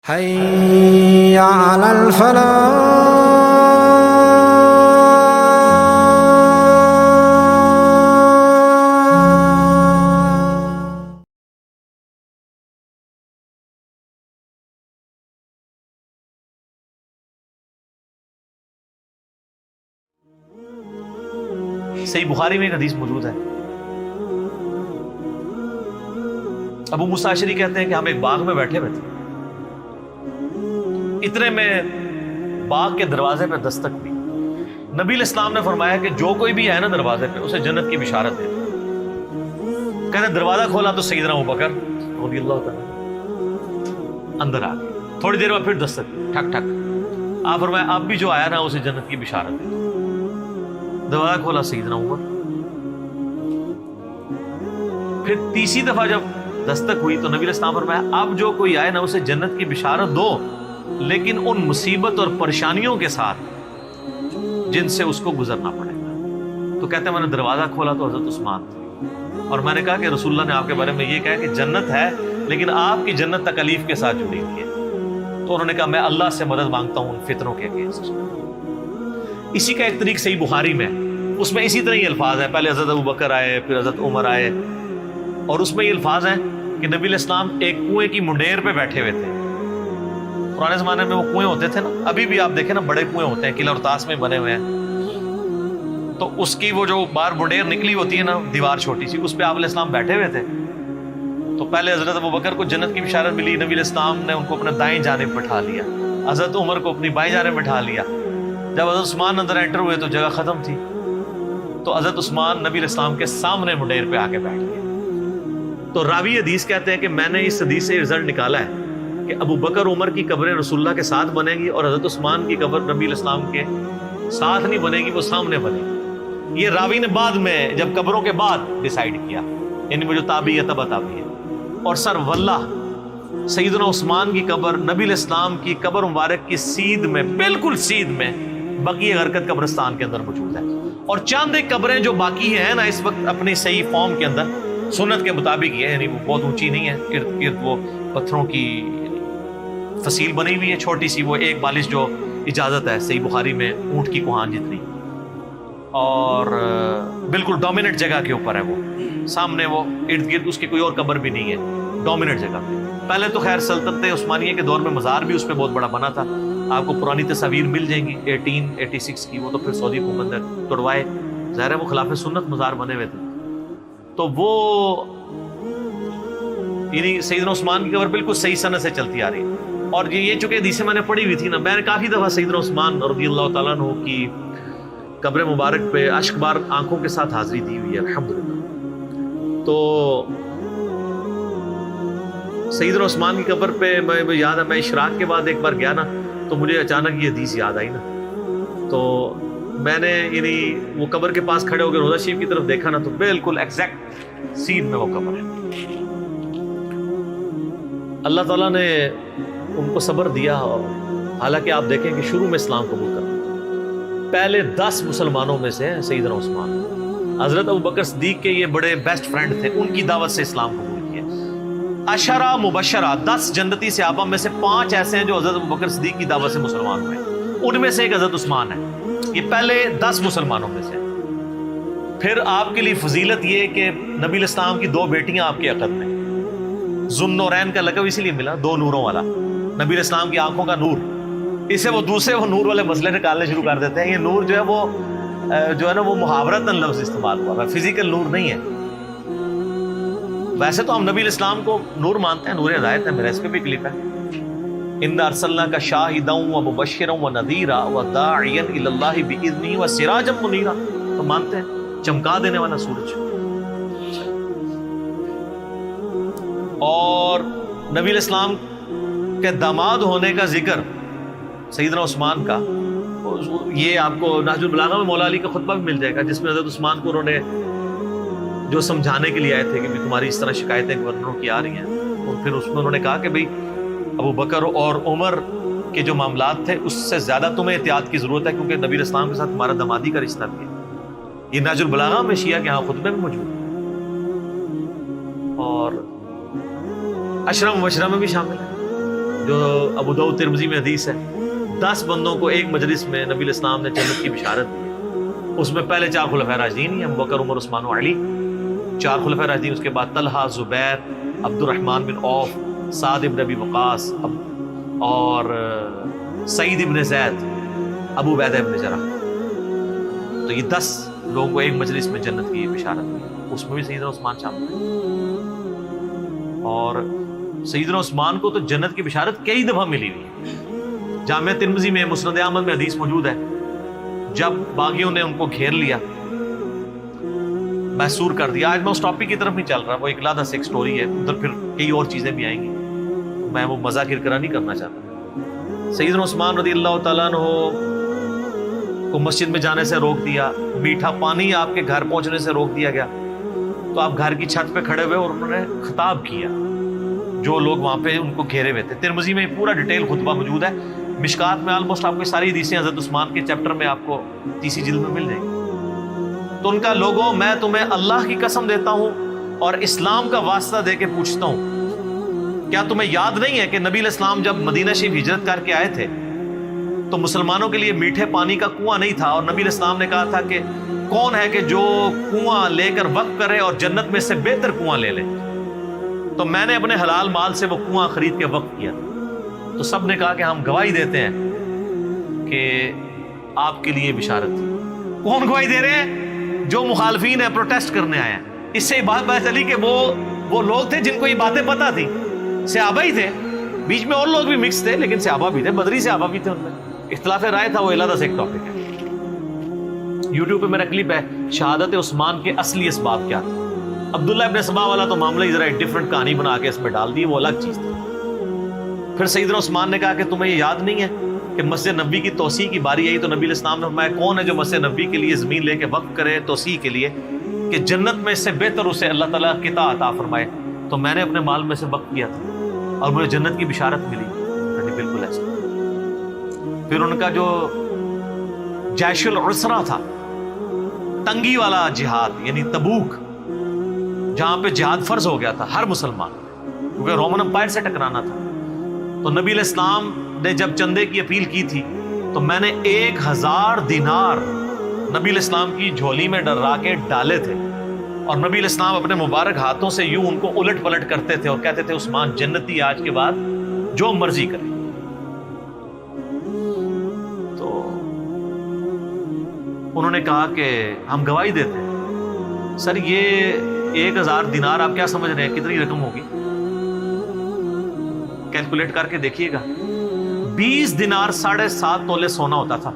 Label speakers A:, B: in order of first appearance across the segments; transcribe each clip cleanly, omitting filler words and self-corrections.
A: حي على الفلاح.
B: صحیح بخاری میں ایک حدیث موجود ہے، ابو موسیٰ اشعری کہتے ہیں کہ ہم ایک باغ میں بیٹھے ہوئے تھے، اتنے میں باغ کے دروازے پہ دستک دی۔ نبی علیہ السلام نے فرمایا کہ جو کوئی بھی ہے نا دروازے پہ اسے جنت کی بشارت دے۔ کہتے ہیں دروازہ کھولا تو سیدنا ابوبکر رضی اللہ تعالیٰ اندر آ گئے، تھوڑی دیر بعد پھر دستک دی، ٹھک ٹھک۔ آپ فرمایا اب بھی جو آیا نا اسے جنت کی بشارت دے۔ دروازہ کھولا سیدنا عمر، پھر تیسری دفعہ جب دستک ہوئی تو نبی علیہ السلام فرمایا اب جو کوئی آئے نا اسے جنت کی بشارت دو، لیکن ان مصیبت اور پریشانیوں کے ساتھ جن سے اس کو گزرنا پڑے گا۔ تو کہتے ہیں میں نے دروازہ کھولا تو حضرت عثمان تھے، اور میں نے کہا کہ رسول اللہ نے آپ کے بارے میں یہ کہا کہ جنت ہے لیکن آپ کی جنت تکلیف کے ساتھ جڑی ہوئی ہے۔ تو انہوں نے کہا میں اللہ سے مدد مانگتا ہوں ان فتنوں کے اگینسٹ۔ اسی کا ایک طریق صحیح بخاری میں، اس میں اسی طرح یہ الفاظ ہیں، پہلے حضرت ابوبکر آئے، پھر حضرت عمر آئے، اور اس میں یہ الفاظ ہیں کہ نبی علیہ السلام ایک کنویں کی منڈیر پہ بیٹھے ہوئے تھے۔ پرانے زمانے میں وہ کنویں ہوتے تھے نا، ابھی بھی آپ دیکھیں نا بڑے کنویں ہوتے ہیں، قلعہ اور طاس میں بنے ہوئے ہیں، تو اس کی وہ جو باہر منڈیر نکلی ہوتی ہے نا دیوار چھوٹی سی، اس پہ آپ علیہ السلام بیٹھے ہوئے تھے۔ تو پہلے حضرت ابوبکر کو جنت کی بشارت ملی، نبی علیہ السلام نے ان کو اپنے دائیں جانب بٹھا لیا، حضرت عمر کو اپنی بائیں جانب بٹھا لیا۔ جب حضرت عثمان اندر انٹر ہوئے تو جگہ ختم تھی، تو حضرت عثمان نبی علیہ السلام کے سامنے منڈیر پہ آ کے بیٹھ گئے۔ تو راوی حدیث کہتے ہیں کہ میں نے اس حدیث سے رزلٹ نکالا ہے کہ ابو بکر عمر کی قبریں رسول اللہ کے ساتھ بنے گی، اور حضرت عثمان کی قبر نبی علیہ السلام کے ساتھ نہیں بنے گی، وہ سامنے بنے گی۔ یہ راوی نے بعد میں جب قبروں کے بعد ڈیسائیڈ کیا، یعنی وہ جو تابعی ہے تبع تابعی ہے۔ اور سر واللہ سیدنا عثمان کی قبر نبی علیہ السلام کی قبر مبارک کی سیدھ میں، بالکل سیدھ میں بقیع غرقد قبرستان کے اندر موجود ہے۔ اور چاند ایک قبریں جو باقی ہیں نا اس وقت اپنی صحیح فارم کے اندر سنت کے مطابق یہ ہے، یعنی وہ بہت اونچی نہیں ہے، ارد گرد وہ پتھروں کی فصیل بنی ہوئی ہے چھوٹی سی، وہ ایک بالش جو اجازت ہے صحیح بخاری میں اونٹ کی کوہان جتنی، اور بالکل ڈومیننٹ جگہ کے اوپر ہے، وہ سامنے وہ ارد گرد اس کی کوئی اور قبر بھی نہیں ہے، ڈومیننٹ جگہ پہ۔ پہلے تو خیر سلطنت عثمانیہ کے دور میں مزار بھی اس پہ بہت بڑا بنا تھا، آپ کو پرانی تصاویر مل جائیں گی 1886 کی، وہ تو پھر سعودی حکومت نے توڑوائے، ظاہر ہے وہ خلاف سنت مزار بنے ہوئے تھے۔ تو وہ یعنی سیدنا عثمان کی قبر بالکل صحیح سنت سے چلتی آ رہی ہے، اور یہ چونکہ حدیثیں میں نے پڑھی ہوئی تھی نا، میں نے کافی دفعہ سیدنا عثمان رضی اللہ تعالیٰ عنہ کی قبر مبارک پہ اشک بار آنکھوں کے ساتھ حاضری دی ہوئی ہے الحمدللہ۔ تو سیدنا عثمان کی قبر پہ میں یاد ہے، میں اشراق کے بعد ایک بار گیا نا تو مجھے اچانک یہ حدیث یاد آئی نا، تو میں نے یعنی وہ قبر کے پاس کھڑے ہو کے روضہ شریف کی طرف دیکھا نا، تو بالکل ایگزیکٹ سین میں وہ قبر ہے۔ اللہ تعالیٰ نے ان کو صبر دیا، اور حالانکہ آپ دیکھیں کہ شروع میں اسلام قبول کر پہلے 10 مسلمانوں میں سے سیدنا عثمان، حضرت ابوبکر صدیق کے یہ بڑے بیسٹ فرینڈ تھے، ان کی دعوت سے اسلام قبول کیا۔ عشرہ مبشرہ 10 جنتی صحابہ میں سے 5 ایسے ہیں جو حضرت ابوبکر صدیق کی دعوت سے مسلمان ہوئے، ان میں سے ایک حضرت عثمان ہے، یہ پہلے 10 مسلمانوں میں سے۔ پھر آپ کے لیے فضیلت یہ کہ نبی علیہ السلام کی 2 بیٹیاں آپ کے عقد میں، ذوالنورین کا لقب اسی لیے ملا، 2 نوروں والا، نبی علیہ السلام کی آنکھوں کا نور۔ اسے وہ دوسرے وہ نور والے مسئلے نکالنے شروع کر دیتے ہیں، یہ نور جو ہے وہ محاورتاً لفظ استعمال ہوا ہے، فزیکل نور نہیں ہے۔ ویسے تو ہم نبی علیہ السلام کو نور مانتے ہیں، نور ہدایت ہے، میرا اس پہ بھی کلپ ہے، اِنَّا أَرْسَلْنَاكَ شَاهِدًا وَمُبَشِّرًا وَنَذِيرًا وَدَاعِيًا إِلَى اللَّهِ بِإِذْنِهِ وَسِرَاجًا مُنِيرًا، تو مانتے ہیں چمکا دینے والا سورج۔ اور نبی علیہ السلام کے داماد ہونے کا ذکر سیدنا عثمان کا، یہ آپ کو نہج البلاغہ میں مولا علی کا خطبہ بھی مل جائے گا، جس میں حضرت عثمان کو انہوں نے جو سمجھانے کے لیے آئے تھے کہ تمہاری اس طرح شکایتیں گورنروں کی آ رہی ہیں، اور پھر اس میں انہوں نے کہا کہ بھئی ابو بکر اور عمر کے جو معاملات تھے اس سے زیادہ تمہیں احتیاط کی ضرورت ہے، کیونکہ نبی علیہ السلام کے ساتھ تمہارا دمادی کا رشتہ بھی ہے۔ یہ نہج البلاغہ میں شیعہ کے ہاں خطبے میں موجود ہے، اور عشرہ مبشرہ میں بھی شامل ہے۔ جو ابو داؤد ترمذی میں حدیث ہے، 10 بندوں کو ایک مجلس میں نبی علیہ السلام نے جنت کی بشارت دی. اس میں پہلے 4 خلفائے راشدین ہیں، ابو بکر، عمر، عثمان و علی. 4 خلفائے راشدین، اس کے بعد طلحہ، زبیر، عبد الرحمن بن عوف، سعد بن ابی وقاص اور سعید بن زید، ابو عبیدہ بن جرح. تو یہ 10 لوگوں کو ایک مجلس میں جنت کی بشارت دی. اس میں بھی سیدنا عثمان شامل ہیں. اور سیدنا عثمان کو تو جنت کی بشارت کئی دفعہ ملی ہوئی ہے. جامع ترمذی میں، مسند احمد میں حدیث موجود ہے، جب باغیوں نے ان کو گھیر لیا، محصور کر دیا. آج میں اس ٹاپک کی طرف نہیں چل رہا، وہ ایک علیحدہ سے ایک سٹوری ہے، ادھر پھر کئی اور چیزیں بھی آئیں گی، میں وہ مزہ کرکرا نہیں کرنا چاہتا. سیدنا عثمان رضی اللہ تعالیٰ عنہ کو مسجد میں جانے سے روک دیا، میٹھا پانی آپ کے گھر پہنچنے سے روک دیا گیا. تو آپ گھر کی چھت پہ کھڑے ہوئے اور انہوں نے خطاب کیا جو لوگ وہاں پہ ان کو گھیرے ہوئے تھے. ترمذی میں پورا ڈیٹیل خطبہ موجود ہے. مشکات میں آلموسٹ آپ کو ساری حدیثیں حضرت عثمان کے چیپٹر میں آپ کو تیسری جلد میں مل جائیں گی. تو ان کا لوگوں، میں تمہیں اللہ کی قسم دیتا ہوں اور اسلام کا واسطہ دے کے پوچھتا ہوں، کیا تمہیں یاد نہیں ہے کہ نبی علیہ السلام جب مدینہ شریف ہجرت کر کے آئے تھے تو مسلمانوں کے لیے میٹھے پانی کا کنواں نہیں تھا، اور نبی علیہ السلام نے کہا تھا کہ کون ہے کہ جو کنواں لے کر وقف کرے اور جنت میں سے بہتر کنواں لے لے. تو میں نے اپنے حلال مال سے وہ کنواں خرید کے وقف کیا. تو سب نے کہا کہ ہم گواہی دیتے ہیں کہ آپ کے لیے بشارت تھی. کون گواہی دے رہے ہیں؟ جو مخالفین ہیں، پروٹیسٹ کرنے آئے ہیں. اس سے بات پتہ چلی کہ وہ لوگ تھے جن کو یہ باتیں پتہ تھی، صحابہ ہی تھے. بیچ میں اور لوگ بھی مکس تھے لیکن صحابہ بھی تھے، بدری صحابہ بھی تھے. ان میں اختلاف رائے تھا، وہ علیحدہ سے ایک ٹاپک ہے. یوٹیوب پہ میرا کلپ ہے شہادت عثمان کے اصلی اسباب کیا تھے. عبداللہ ابن سبا والا تو معاملہ ہی ذرا ایک ڈفرنٹ کہانی بنا کے اس میں ڈال دی، وہ الگ چیز تھی. پھر سیدنا عثمان نے کہا کہ تمہیں یہ یاد نہیں ہے کہ مسجد نبوی کی توسیع کی باری آئی تو نبی علیہ السلام نے فرمایا کون ہے جو مسجد نبوی کے لیے زمین لے کے وقف کرے توسیع کے لیے کہ جنت میں اس سے بہتر اسے اللہ تعالیٰ قطع عطا فرمائے. تو میں نے اپنے مال میں سے وقف کیا تھا اور مجھے جنت کی بشارت ملی. بالکل ایسا. پھر ان کا جو جیش العسرہ تھا، تنگی والا جہاد، یعنی تبوک، جہاں پہ جہاد فرض ہو گیا تھا ہر مسلمان، کیونکہ رومن امپائر سے ٹکرانا تھا. تو نبی علیہ السلام نے جب چندے کی اپیل کی تھی تو میں نے 1000 دینار نبی علیہ السلام کی جھولی میں ڈرا کے ڈالے تھے، اور نبی علیہ السلام اپنے مبارک ہاتھوں سے یوں ان کو الٹ پلٹ کرتے تھے اور کہتے تھے عثمان جنتی آج کے بعد جو مرضی کرے. تو انہوں نے کہا کہ ہم گواہی دیتے ہیں. سر یہ 1000 دینار آپ کیا سمجھ رہے ہیں کتنی رقم ہوگی؟ کیلکولیٹ کر کے دیکھیے گا. 20 دینار 7.5 تولے سونا ہوتا تھا.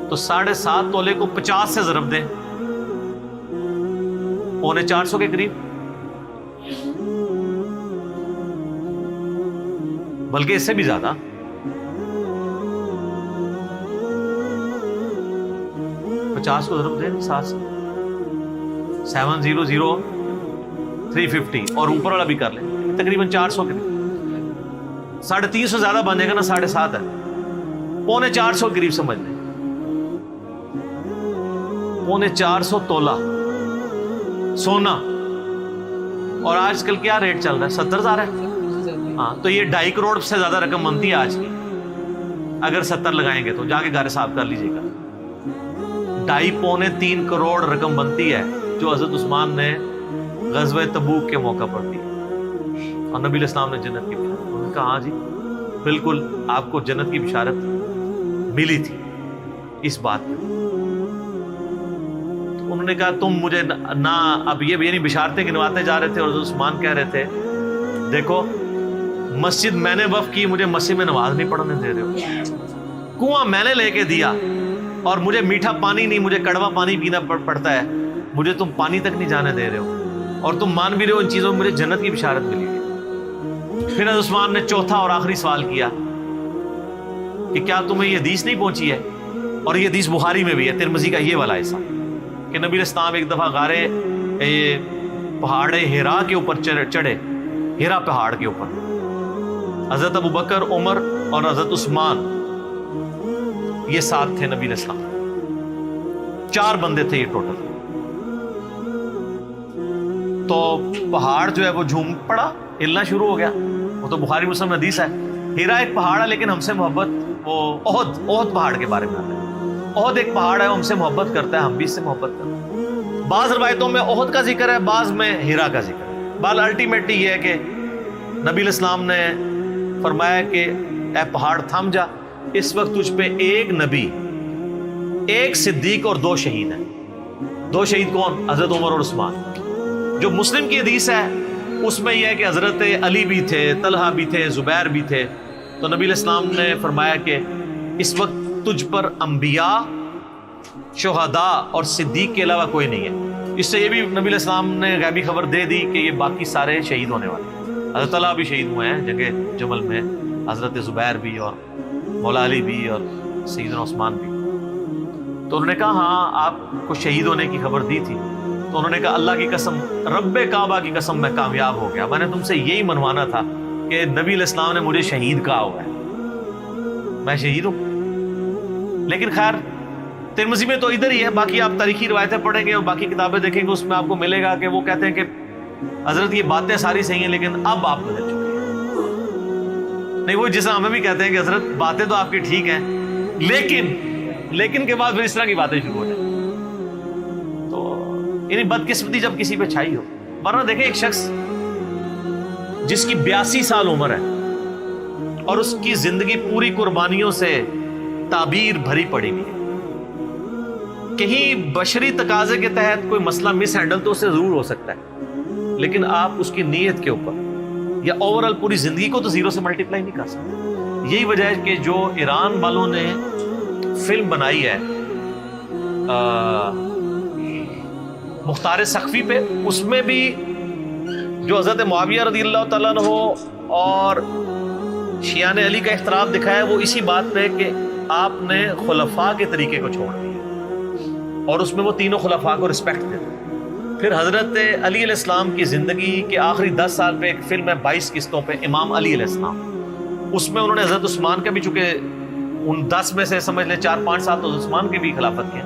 B: تو 7.5 تولے کو 50 سے ضرب دیں، 450 کے قریب، بلکہ اس سے بھی زیادہ. 50 کو ضرب دیں 7 سے، 700 350 اور اوپر والا بھی کر لیں، تقریباً 400 کے قریب. 350 زیادہ بن جائے گا نا، 7.5 ہے، 450 کے قریب سمجھ لیں. 450 تولہ سونا. اور آج کل کیا ریٹ چل رہا ہے؟ 70,000 ہے. ہاں، تو یہ 2.5 کروڑ سے زیادہ رقم بنتی ہے آج کی. اگر 70 لگائیں گے تو جا کے گھر حساب کر لیجیے گا. 2.5-3 کروڑ رقم بنتی ہے جو حضرت عثمان نے غزوہ تبوک کے موقع پر دی. اور نبی علیہ السلام نے جنت کی بشارت. انہوں نے کہا ہاں جی بالکل آپ کو جنت کی بشارت ملی تھی اس بات پہ. انہوں نے کہا تم مجھے نہ اب یہ یعنی بشارتیں گنواتے جا رہے تھے، اور حضرت عثمان کہہ رہے تھے دیکھو مسجد میں نے وقف کی، مجھے مسجد میں نماز نہیں پڑھنے دے رہے ہو. کنواں میں نے لے کے دیا اور مجھے میٹھا پانی نہیں، مجھے کڑوا پانی پینا پڑتا ہے، مجھے تم پانی تک نہیں جانے دے رہے ہو، اور تم مان بھی رہے ہو ان چیزوں میں مجھے جنت کی بشارت ملی ہے. پھر حضرت عثمان نے چوتھا اور آخری سوال کیا کہ کیا تمہیں یہ حدیث نہیں پہنچی ہے؟ اور یہ حدیث بخاری میں بھی ہے، ترمذی کا یہ والا حصہ، کہ نبی علیہ السلام ایک دفعہ غارے پہاڑ ہیرا کے اوپر چڑھے، ہیرا پہاڑ کے اوپر. حضرت ابو بکر، عمر اور حضرت عثمان یہ ساتھ تھے نبی علیہ السلام. 4 بندے تھے یہ ٹوٹل. تو پہاڑ جو ہے وہ جھوم پڑا، ہلنا شروع ہو گیا. وہ تو بخاری مسلم حدیث ہے. ہیرا ایک پہاڑ ہے لیکن ہم سے محبت، وہ احد پہاڑ کے بارے میں آتا ہے. احد ایک پہاڑ ہے، ہم سے محبت کرتا ہے، ہم بھی اس سے محبت کرتے ہیں. بعض روایتوں میں احد کا ذکر ہے، بعض میں ہیرا کا ذکر ہے. بال الٹیمیٹلی یہ ہے کہ نبی علیہ السلام نے فرمایا کہ اے پہاڑ تھم جا، اس وقت تجھ پہ ایک نبی، ایک صدیق اور 2 شہید ہیں. 2 شہید کون؟ حضرت عمر اور عثمان. جو مسلم کی حدیث ہے اس میں یہ ہے کہ حضرت علی بھی تھے، طلحہ بھی تھے، زبیر بھی تھے. تو نبی علیہ السلام نے فرمایا کہ اس وقت تجھ پر انبیاء، شہداء اور صدیق کے علاوہ کوئی نہیں ہے. اس سے یہ بھی نبی علیہ السلام نے غیبی خبر دے دی کہ یہ باقی سارے شہید ہونے والے ہیں. حضرت طلحہ بھی شہید ہوئے ہیں جنگ جمل میں، حضرت زبیر بھی اور مولا علی بھی اور سیدنا عثمان بھی. تو انہوں نے کہا ہاں آپ کو شہید ہونے کی خبر دی تھی. تو انہوں نے کہا اللہ کی قسم، رب کعبہ کی قسم، میں کامیاب ہو گیا. میں نے تم سے یہی منوانا تھا کہ نبی علیہ السلام نے مجھے شہید کہا ہوا ہے، میں شہید ہوں. لیکن خیر ترمذی میں تو ادھر ہی ہے. باقی آپ تاریخی روایتیں پڑھیں گے اور باقی کتابیں دیکھیں گے، اس میں آپ کو ملے گا کہ وہ کہتے ہیں کہ حضرت یہ باتیں ساری صحیح ہیں لیکن اب آپ بدل چکے ہیں. نہیں، وہ جیسا ہمیں بھی کہتے ہیں کہ حضرت باتیں تو آپ کی ٹھیک ہیں لیکن کے بعد پھر اس طرح کی باتیں شروع ہو جائیں. تو یعنی بدقسمتی جب کسی پہ چھائی ہو. ورنہ دیکھیں ایک شخص جس کی 82 سال عمر ہے اور اس کی زندگی پوری قربانیوں سے تعبیر بھری پڑی ہوئی ہے. کہیں بشری تقاضے کے تحت کوئی مسئلہ مس ہینڈل تو اس سے ضرور ہو سکتا ہے، لیکن آپ اس کی نیت کے اوپر یا اوورآل پوری زندگی کو تو 0 سے ملٹیپلائی نہیں کر سکتے. یہی وجہ ہے کہ جو ایران والوں نے فلم بنائی ہے مختار سقفی پہ، اس میں بھی جو حضرت معاویہ رضی اللہ تعالیٰ عنہ اور شیعان علی کا اختلاف دکھایا ہے وہ اسی بات پہ کہ آپ نے خلفاء کے طریقے کو چھوڑ دیا اور اس میں وہ تینوں خلفاء کو رسپیکٹ دیتے. پھر حضرت علی علیہ السلام کی زندگی کے آخری 10 سال پہ ایک فلم ہے 22 قسطوں پہ، امام علی علیہ السلام. اس میں انہوں نے حضرت عثمان کا بھی، چونکہ ان 10 میں سے سمجھ لیں 4-5 سال تو حضرت عثمان کے بھی خلافت کیا،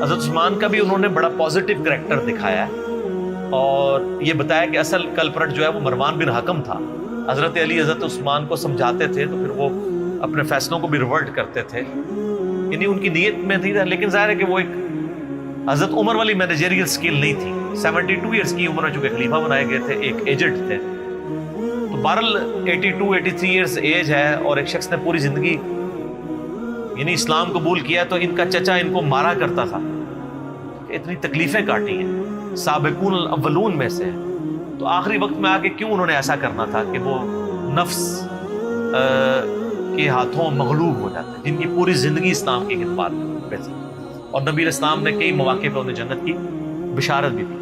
B: حضرت عثمان کا بھی انہوں نے بڑا پازیٹیو کریکٹر دکھایا ہے اور یہ بتایا کہ اصل کلپرٹ جو ہے وہ مروان بن حکم تھا. حضرت علی حضرت عثمان کو سمجھاتے تھے تو پھر وہ اپنے فیصلوں کو بھی ریورٹ کرتے تھے، یعنی ان کی نیت میں تھی. لیکن ظاہر ہے کہ وہ ایک حضرت عمر والی مینیجریل سکل نہیں تھی. 72 ایئرس کی عمر میں چونکہ خلیفہ بنائے گئے تھے، ایک ایجنٹ تھے. تو بہرحال 82-83 ایئرس ایج ہے اور ایک شخص نے پوری زندگی یعنی اسلام قبول کیا. تو ان کا چچا ان کو مارا کرتا تھا، اتنی تکلیفیں کاٹی ہیں، سابقون الاولون میں سے. تو آخری وقت میں آ کے کیوں انہوں نے ایسا کرنا تھا کہ وہ نفس کے ہاتھوں مغلوب ہو جاتے ہیں، جن کی پوری زندگی اسلام کی خدمات میں تھی اور نبی علیہ السلام نے کئی مواقع پہ انہیں جنت کی بشارت بھی دی.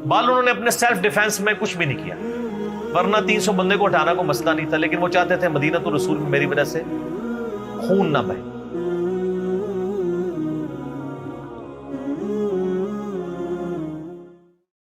B: بال انہوں نے اپنے سیلف ڈیفenس میں کچھ بھی نہیں کیا، ورنہ 300 بندے کو ہٹانا کو مسئلہ نہیں تھا. لیکن وہ چاہتے تھے مدینہ تو رسول میں میری وجہ سے خون نہ بہے.